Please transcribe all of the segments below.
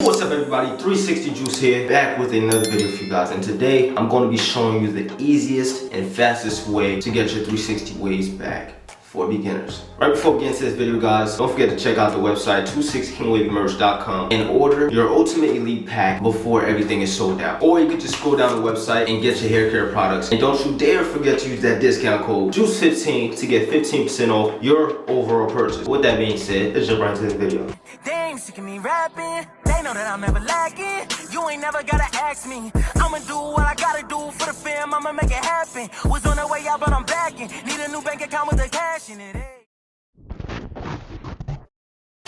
What's up everybody, 360 Juice here, back with another video for you guys, and today I'm going to be showing you the easiest and fastest way to get your 360 waves back for beginners. Right before we get into this video guys, don't forget to check out the website 26kingwavymerch.com and order your Ultimate Elite pack before everything is sold out. Or you can just scroll down the website and get your hair care products. And don't you dare forget to use that discount code JUICE15 to get 15% off your overall purchase. With that being said, let's jump right into this video. They ain't sick of me rapping. They know that I'm never lacking. You ain't never gotta ask me. I'ma do what I gotta do for the fam. I'ma make it happen. Was on the way out, but I'm backing. Need a new bank account with the cash in it.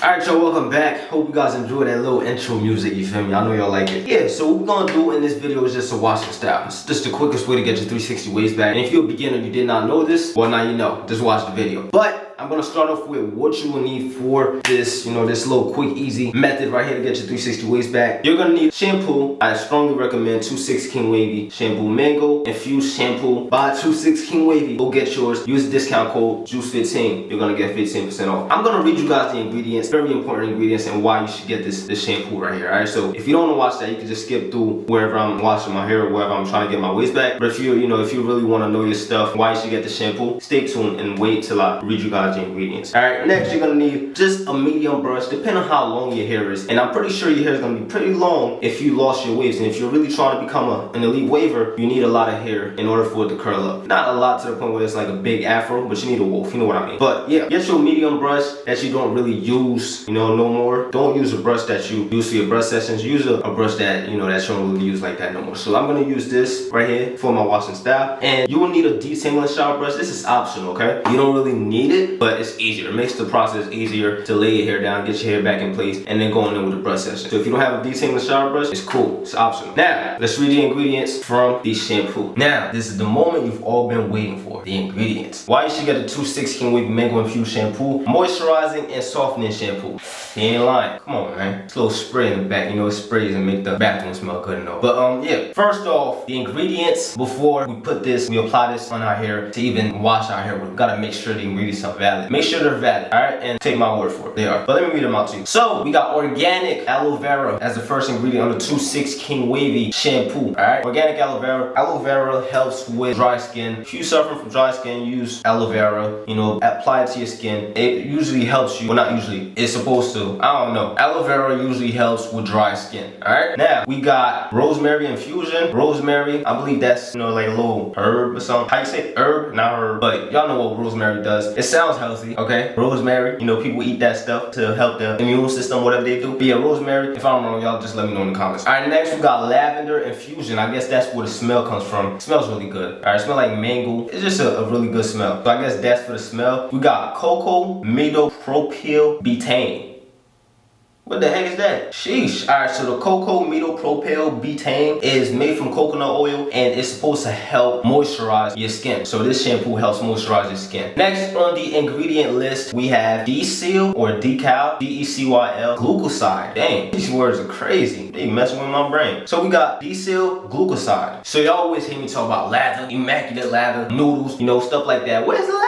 Alright y'all, welcome back. Hope you guys enjoyed that little intro music, you feel me? I know y'all like it. Yeah, so what we're gonna do in this video is just a washing style. It's just the quickest way to get your 360 waves back. And if you're a beginner and you did not know this, well now you know. Just watch the video. But I'm gonna start off with what you will need for this, this little quick, easy method right here to get your 360 waves back. You're gonna need shampoo. I strongly recommend 26 King Wavy shampoo, mango infused shampoo by 26 King Wavy. Go get yours. Use the discount code JUICE15. You're gonna get 15% off. I'm gonna read you guys the ingredients, very important ingredients, and why you should get this shampoo right here. Alright, so if you don't want to watch that, you can just skip through wherever I'm washing my hair or wherever I'm trying to get my waves back. But if you really want to know your stuff, why you should get the shampoo, stay tuned and wait till I read you guys the ingredients. Alright, next you're gonna need just a medium brush, depending on how long your hair is. And I'm pretty sure your hair is gonna be pretty long if you lost your waves. And if you're really trying to become an elite waver, you need a lot of hair in order for it to curl up. Not a lot to the point where it's like a big afro, but you need a wolf, you know what I mean. But yeah, get your medium brush that you don't really use, no more. Don't use a brush that you use for your brush sessions. Use a brush that, that you don't really use like that no more. So I'm gonna use this right here for my washing style. And you will need a detangling shower brush. This is optional, okay? You don't really need it, but it's easier. It makes the process easier to lay your hair down, get your hair back in place, and then going in with the brush session. So if you don't have a detangling shower brush, it's cool. It's optional. Now, let's read the ingredients from the shampoo. Now, this is the moment you've all been waiting for. The ingredients. Why you should get a 26 King Wavy mango infused shampoo, moisturizing and softening shampoo. You ain't lying. Come on, man. It's a little spray in the back. It sprays and make the bathroom smell good and all. But yeah. First off, the ingredients before we apply this on our hair to even wash our hair with. We gotta make sure the ingredients are valid. Make sure they're valid, alright? And take my word for it. They are. But let me read them out to you. So we got organic aloe vera as the first ingredient on the 26 King Wavy shampoo. Alright? Organic aloe vera. Aloe vera helps with dry skin. If you're suffering from dry skin, use aloe vera. Apply it to your skin. It usually helps you. Well, not usually. It's supposed to. I don't know. Aloe vera usually helps with dry skin. Alright? Now, we got rosemary infusion. Rosemary, I believe that's, like a little herb or something. How you say herb? Not herb. But y'all know what rosemary does. It sounds healthy, okay? Rosemary, people eat that stuff to help the immune system, whatever they do. But yeah, rosemary, if I'm wrong, y'all just let me know in the comments. Alright, next we got lavender infusion. I guess that's where the smell comes from. It smells really good. Alright, it smells like mango. It's just a really good smell. So I guess that's for the smell. We got cocoa midopropyl betaine. What the heck is that? Sheesh. Alright, so the cocoa midopropyl betaine is made from coconut oil and it's supposed to help moisturize your skin. So this shampoo helps moisturize your skin. Next on the ingredient list, we have D-Seal or Decal, D-E-C-Y-L, glucoside. Dang, these words are crazy. They messing with my brain. So we got D-Seal, glucoside. So y'all always hear me talk about lather, immaculate lather, noodles, stuff like that. Where's the lather?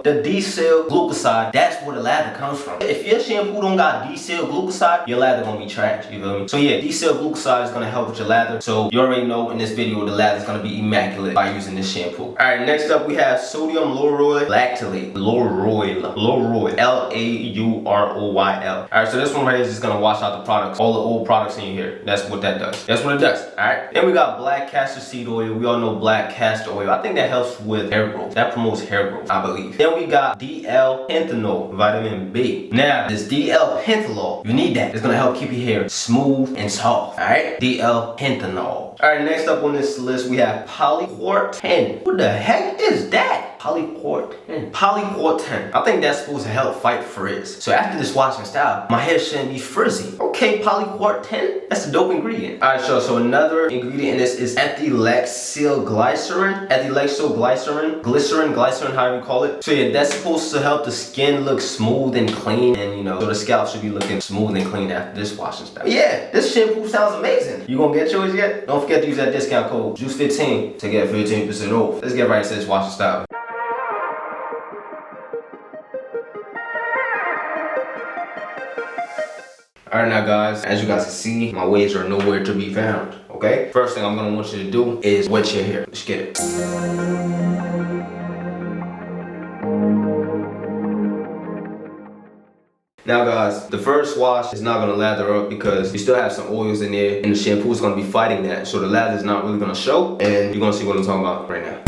The D-Seal, glucoside, that's where the lather comes from. If your shampoo don't got D-Seal, glucoside, your lather gonna be trash, you feel me? So yeah, D-Seal glucoside is gonna help with your lather. So you already know in this video the lather is gonna be immaculate by using this shampoo. Alright, next up we have sodium lauryl lactylate. Lauryl. L-A-U-R-O-Y-L. Alright, so this one right here is just gonna wash out the products, all the old products in your hair. That's what that does. That's what it does. Alright. Then we got black castor seed oil. We all know black castor oil. I think that helps with hair growth. That promotes hair growth, I believe. Then we got DL-pentanol, vitamin B. Now, this DL-pentanol, you need that. It's gonna help keep your hair smooth and soft. Alright? DL-pentanol. Alright, next up on this list we have polyquartin. What the heck is that? Polyquartin. Polyquartin. I think that's supposed to help fight frizz. So after this washing style, my hair shouldn't be frizzy. Okay, polyquartin. That's a dope ingredient. Alright, so another ingredient in this is ethylexylglycerin. Glycerin, however you call it. So yeah, that's supposed to help the skin look smooth and clean, and so the scalp should be looking smooth and clean after this washing style. But yeah, this shampoo sounds amazing. You gonna get yours yet? Don't forget to use that discount code JUICE15 to get 15% off. Let's get right into this washing style. Alright now guys, as you guys can see, my waves are nowhere to be found, okay? First thing I'm gonna want you to do is wet your hair. Let's get it. Now guys, the first wash is not gonna lather up because you still have some oils in there and the shampoo is gonna be fighting that. So the lather is not really gonna show and you're gonna see what I'm talking about right now.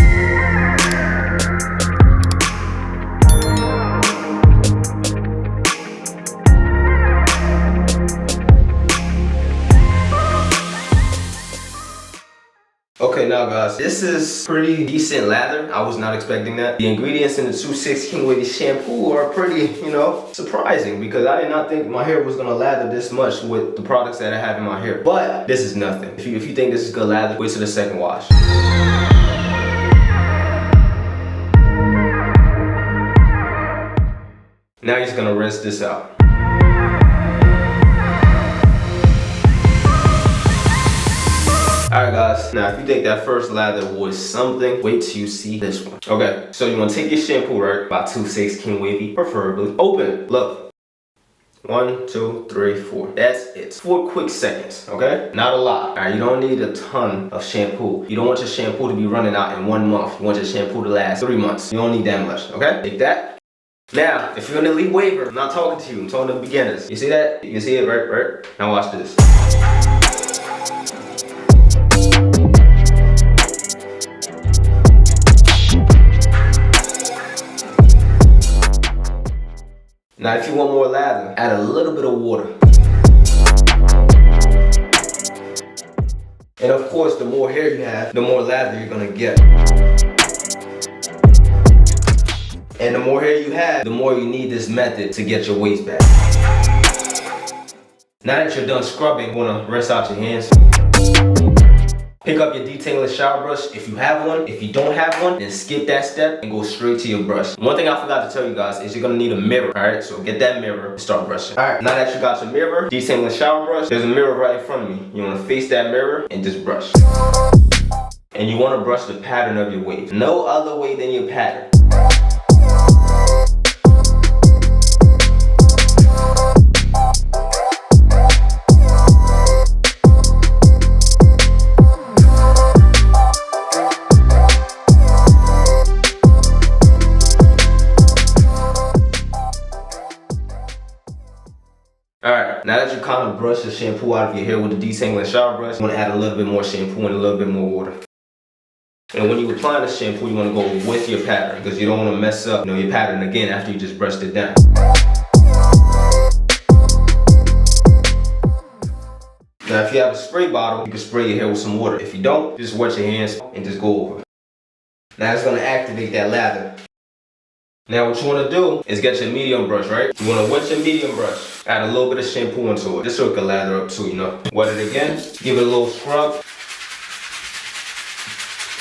Okay, now guys, this is pretty decent lather. I was not expecting that. The ingredients in the 2-6 King Wavy shampoo are pretty, surprising because I did not think my hair was gonna lather this much with the products that I have in my hair. But this is nothing. If you think this is gonna lather, wait till the second wash. Now you're just gonna rinse this out. Alright guys, now if you think that first lather was something, wait till you see this one. Okay, so you want to take your shampoo, right? About 2-6 King Wavy, preferably. Open, look. 1, 2, 3, 4. That's it. 4 quick seconds, okay? Not a lot. Alright, you don't need a ton of shampoo. You don't want your shampoo to be running out in 1 month. You want your shampoo to last 3 months. You don't need that much, okay? Take that. Now, if you're an elite waver, I'm not talking to you, I'm talking to beginners. You see that? You can see it, right? Now watch this. Now if you want more lather, add a little bit of water. And of course, the more hair you have, the more lather you're gonna get. And the more hair you have, the more you need this method to get your waves back. Now that you're done scrubbing, you wanna rinse out your hands. Pick up your detangling shower brush if you have one. If you don't have one, then skip that step and go straight to your brush. One thing I forgot to tell you guys is you're gonna need a mirror, alright? So get that mirror and start brushing. Alright, now that you got your mirror, detangling shower brush, there's a mirror right in front of me. You wanna face that mirror and just brush. And you wanna brush the pattern of your wave. No other way than your pattern. Alright, now that you kind of brush the shampoo out of your hair with the detangling shower brush, you want to add a little bit more shampoo and a little bit more water. And when you apply the shampoo, you want to go with your pattern because you don't want to mess up your pattern again after you just brushed it down. Now if you have a spray bottle, you can spray your hair with some water. If you don't, just wet your hands and just go over. Now it's going to activate that lather. Now what you want to do is get your medium brush, right? You want to wet your medium brush, add a little bit of shampoo into it, just so it can lather up too, Wet it again, give it a little scrub.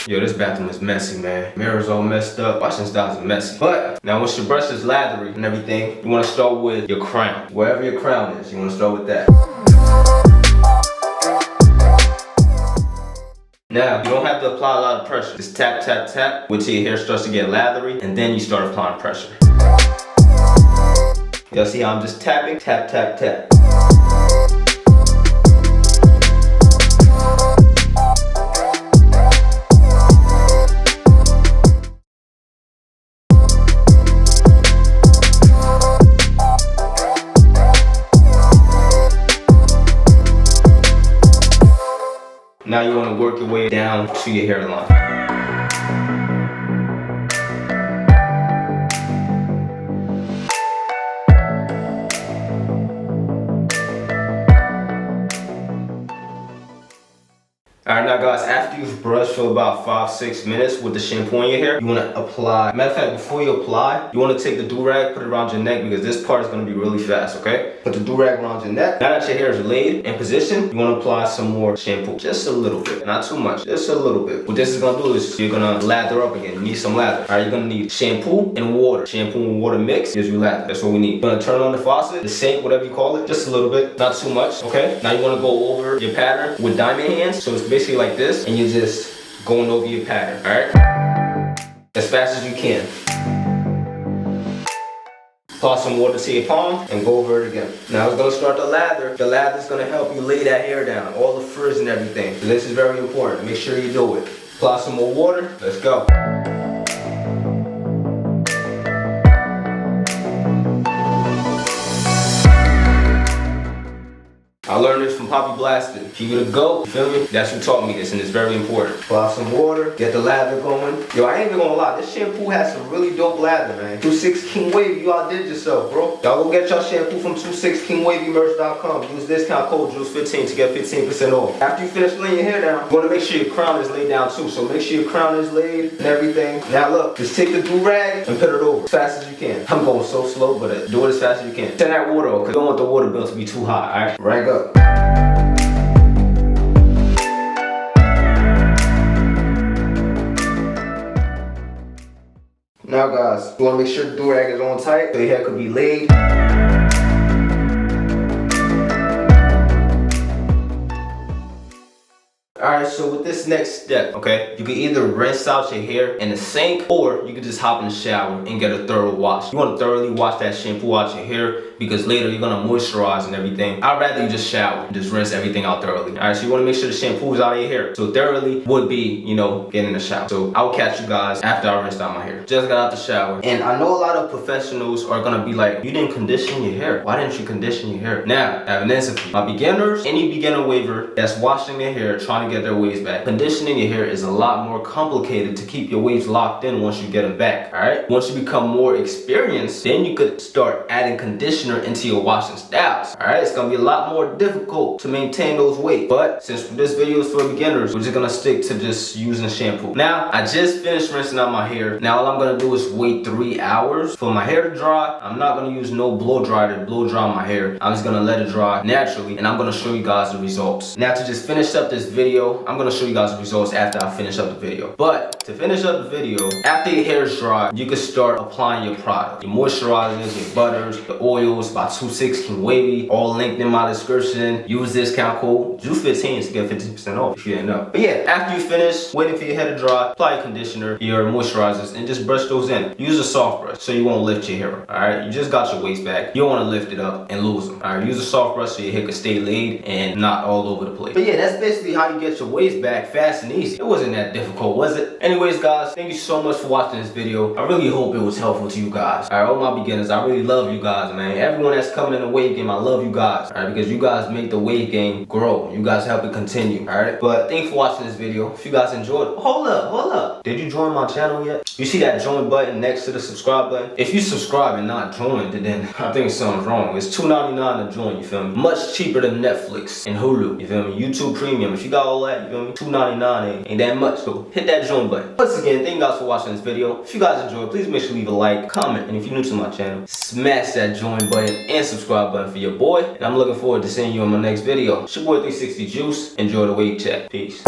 Yo, this bathroom is messy, man. Mirror's all messed up, washing styles are messy. But now once your brush is lathery and everything, you want to start with your crown. Wherever your crown is, you want to start with that. Now, you don't have to apply a lot of pressure. Just tap, tap, tap, wait till your hair starts to get lathery, and then you start applying pressure. Y'all see how I'm just tapping? Tap, tap, tap. Now you want to work your way down to your hairline. Alright now guys, after you've brushed for about 5-6 minutes with the shampoo in your hair, you want to apply. Matter of fact, before you apply, you want to take the do-rag, put it around your neck because this part is going to be really fast, okay? Put the do-rag around your neck. Now that your hair is laid in position, you want to apply some more shampoo. Just a little bit, not too much, just a little bit. What this is going to do is you're going to lather up again. You need some lather. Alright, you're going to need shampoo and water. Shampoo and water mix gives you lather. That's what we need. You're going to turn on the faucet, the sink, whatever you call it, just a little bit, not too much, okay? Now you want to go over your pattern with diamond hands. So it's basically like this, and you're just going over your pattern, alright? As fast as you can. Apply some water to your palm and go over it again. Now it's gonna start the lather. The lather is gonna help you lay that hair down, all the frizz and everything. So this is very important. Make sure you do it. Apply some more water. Let's go. I learned this from Poppy Blasted. Keep it a go, you feel me? That's who taught me this, and it's very important. Apply some water, get the lather going. Yo, I ain't even gonna lie, this shampoo has some really dope lather, man. 26 King Wavy, you outdid yourself, bro. Y'all go get y'all shampoo from 26KingWavyMerch.com. Use discount code JUICE15 to get 15% off. After you finish laying your hair down, you wanna make sure your crown is laid down too. So make sure your crown is laid and everything. Now look, just take the do-rag and put it over as fast as you can. I'm going so slow, but do it as fast as you can. Send that water over, because you don't want the water bill to be too high, alright? Rag up. Now guys, you want to make sure the do-rag is on tight so your hair could be laid. Alright, so with this next step, okay, you can either rinse out your hair in the sink or you can just hop in the shower and get a thorough wash. You want to thoroughly wash that shampoo out your hair because later you're going to moisturize and everything. I'd rather you just shower and just rinse everything out thoroughly. Alright, so you want to make sure the shampoo is out of your hair. So thoroughly would be, you know, getting in the shower. So I'll catch you guys after I rinsed out my hair. Just got out the shower. And I know a lot of professionals are going to be like, you didn't condition your hair. Why didn't you condition your hair? Now, I have an answer for you. My beginners, any beginner waver that's washing their hair, trying to get their waves back. Conditioning your hair is a lot more complicated to keep your waves locked in once you get them back, alright? Once you become more experienced, then you could start adding conditioner into your washing styles, alright? It's gonna be a lot more difficult to maintain those waves. But since this video is for beginners, we're just gonna stick to just using shampoo. Now, I just finished rinsing out my hair. Now all I'm gonna do is wait 3 hours for my hair to dry. I'm not gonna use no blow dryer to blow dry my hair. I'm just gonna let it dry naturally and I'm gonna show you guys the results. Now to just finish up this video, I'm gonna show you guys the results after I finish up the video. But to finish up the video, after your hair is dry, you can start applying your product. Your moisturizers, your butters, the oils by 26 King Wavy, all linked in my description. Use discount code JUICE15 to get 15% off if you didn't know. But yeah, after you finish waiting for your hair to dry, apply your conditioner, your moisturizers, and just brush those in. Use a soft brush so you won't lift your hair up. Alright, you just got your waves back. You don't want to lift it up and lose them. Alright, use a soft brush so your hair can stay laid and not all over the place. But yeah, that's basically how you get your waves back fast and easy. It wasn't that difficult, was it? Anyways guys, thank you so much for watching this video. I really hope it was helpful to you guys. Alright, all my beginners, I really love you guys, man. Everyone that's coming in the wave game, I love you guys. Alright, because you guys make the wave game grow. You guys help it continue. Alright, but thanks for watching this video. If you guys enjoyed, hold up. Did you join my channel yet? You see that join button next to the subscribe button? If you subscribe and not joined, then I think something's wrong. It's $2.99 to join, you feel me? Much cheaper than Netflix and Hulu, you feel me? YouTube Premium, if you got all that, you feel me? $2.99 ain't that much, so hit that join button. Once again, thank you guys for watching this video. If you guys enjoyed, please make sure to leave a like, comment, and if you're new to my channel, smash that join button and subscribe button for your boy. And I'm looking forward to seeing you in my next video. It's your boy 360 Juice. Enjoy the wave chat. Peace.